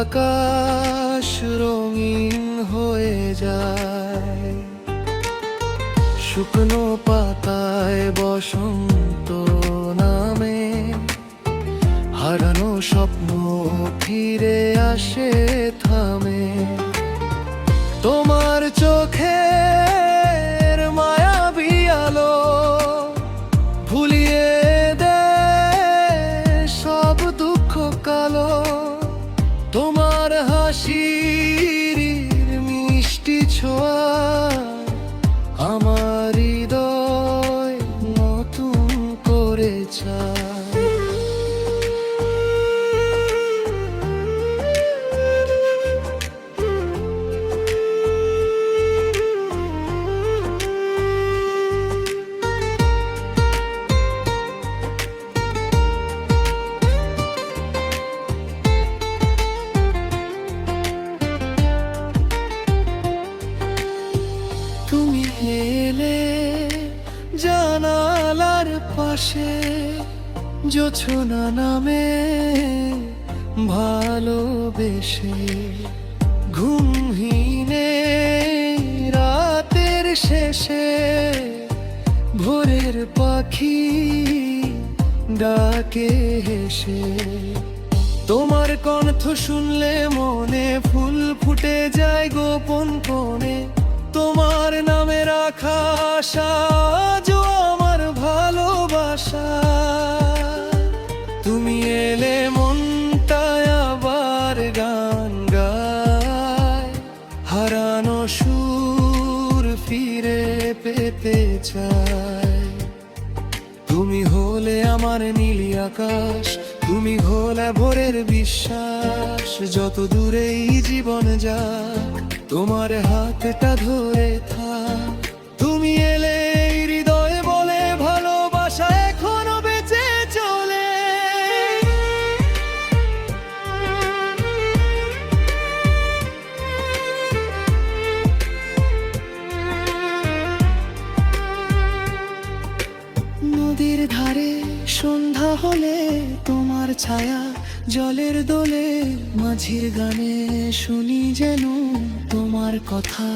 আকাশ রঙিন হয়ে যায়, শুকনো পাতায় বসন্ত নামে, হারানো স্বপ্ন ফিরে আসে থামে। তোমার চোখের মায়াবী আলো ভুলিয়ে দেয় সব দুঃখ কালো। তোমার হাসির মিষ্টি ছোঁয়া আমার হৃদয় নতুন করে চায়। তুমি এলে জানালার পাশে, জোছনা নামে ভালোবেসে, ঘুমহীনে রাতের শেষে ভোরের পাখি ডাকে হেসে। তোমার কণ্ঠ শুনলে মনে ফুল ফুটে যায় গোপন কোণে। তোমার নামে রাখা আশা আজও আমার ভালোবাসা। তুমি এলে মনটায় আবার গান গায়, হারানো সুর ফিরে পেতে চায়। তুমি হলে আমার নীলি আকাশ, তুমি হলে ভোরের বিশ্বাস। যত দূরেই জীবন যাক তোমার হাতটা ধরে থাক। তুমি এলে হৃদয়ে বলে ভালোবাসা এখনো বেঁচে চলে। নদীর ধারে সন্ধ্যা হলে তোমার ছায়া জলের দোলে, মাঝির গানে শুনি যেন তোমার কথা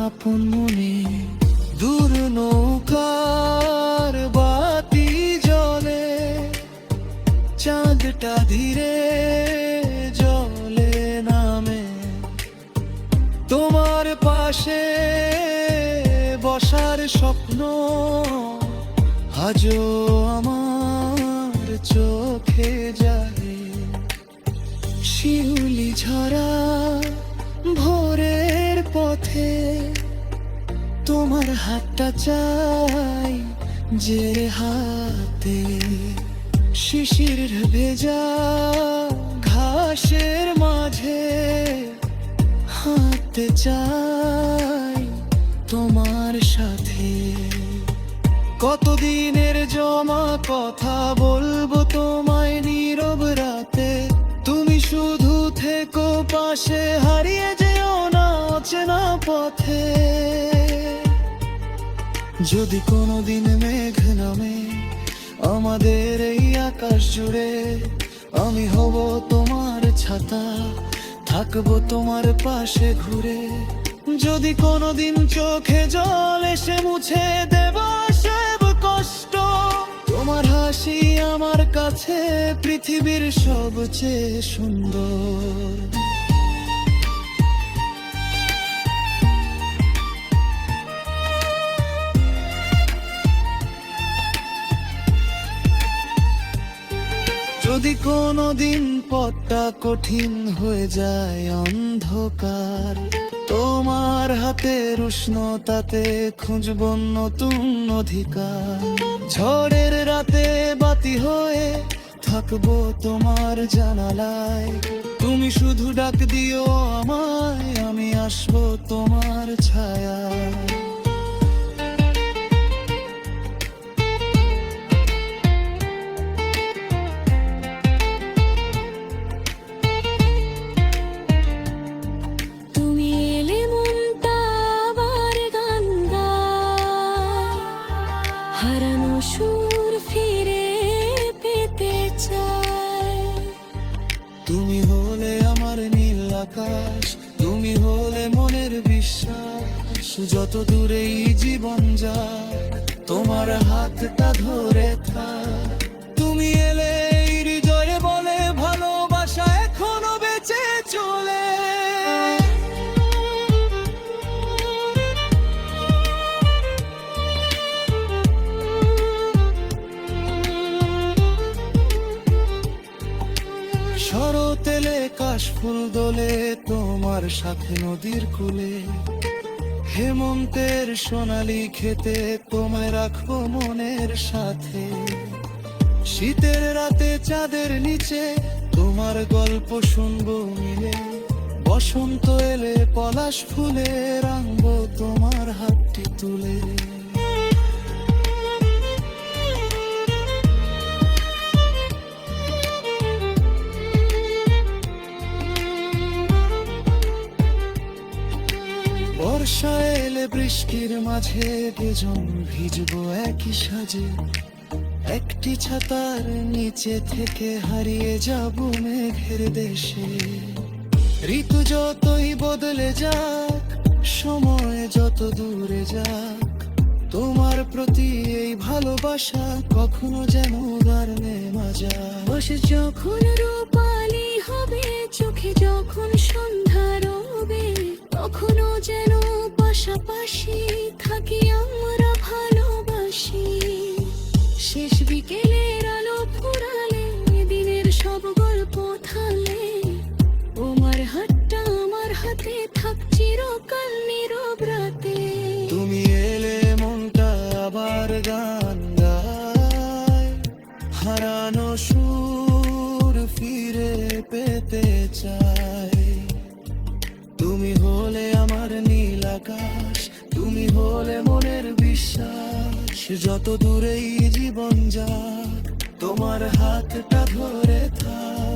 আপন মনে। দূর নৌকার বাতি জ্বলে, চাঁদটা ধীরে জলে নামে। তোমার পাশে বসার স্বপ্ন আজও আমার চোখে যায়। শিউলি ঝরা ভোরের পথে তোমার হাতটা চাই যে হাতে। শিশির ভেজা ঘাসের মাঝে হাঁটতে চাই তোমার সাথে। কতদিনের জমা কথা বলবো তোমায় নীরব রাতে। তুমি শুধু থেকো পাশে, হারিয়ে যেও না অচেনা পথে। যদি কোনোদিন মেঘ নামে আমাদের এই আকাশ জুড়ে, আমি হব তোমার ছাতা, থাকবো তোমার পাশে ঘুরে। যদি কোনোদিন চোখে জল এসে মুছে দেব সব কষ্ট, তোমার হাসি আমার কাছে পৃথিবীর সবচেয়ে সুন্দর। যদি কোনোদিন পথটা কঠিন হয়ে যায় অন্ধকার, তোমার হাতের উষ্ণতাতে খুঁজব নতুন অধিকার। ঝড়ের রাতে বাতি হয়ে থাকবো তোমার জানালায়। তুমি শুধু ডাক দিও আমায়, আমি আসবো তোমার ছায়ায়। হারানো সুর ফিরে পেতে চাই। তুমি হলে আমার নীল আকাশ, তুমি হলে মনের বিশ্বাস। যত দূরেই জীবন যায় তোমার হাতটা ধরে থাক। তুমি এলে এই হৃদয়ে বলে ভালোবাসা এখনো বেঁচে চলে। শরৎ এলে কাশফুল দোলে তোমার সাথে নদীর কূলে। হেমন্তের সোনালি খেতে তোমায় রাখবো মনের সাথে। শীতের রাতে চাঁদের নিচে তোমার গল্প শুনবো মিলে। বসন্ত এলে পলাশ ফুলে রাঙবো তোমার হাতটি তুলে। বর্ষা এলে বৃষ্টির মাঝে দুজন ভিজবো একই সাজে। একটি ছাতার নিচে থেকে হারিয়ে যাব মেঘের দেশে। ঋতু যতই বদলে যাক, সময় যত দূরে যাক, তোমার প্রতি এই ভালোবাসা কখনো যেন আর নেমা যায়। বসে যখন রূপালি হবে, চোখে যখন সন্ধ্যা রবে, তখনও যেন পাশাপাশি থাকি আমরা ভালোবাসি। শেষ বিকেলের আলো ফুরালে, দিনের সব গল্প থালে, তোমার হাতটা আমার হাতে থাক চিরকাল নীরব রাতে। তুমি এলে মনটা আবার গান গায়, হারানো সুর ফিরে পেতে চাই। তুমি হলে আমার নীল আকাশ, তুমি হলে মনের বিশ্বাস। যত দূরেই জীবন যাক তোমার হাতটা ধরে থাক।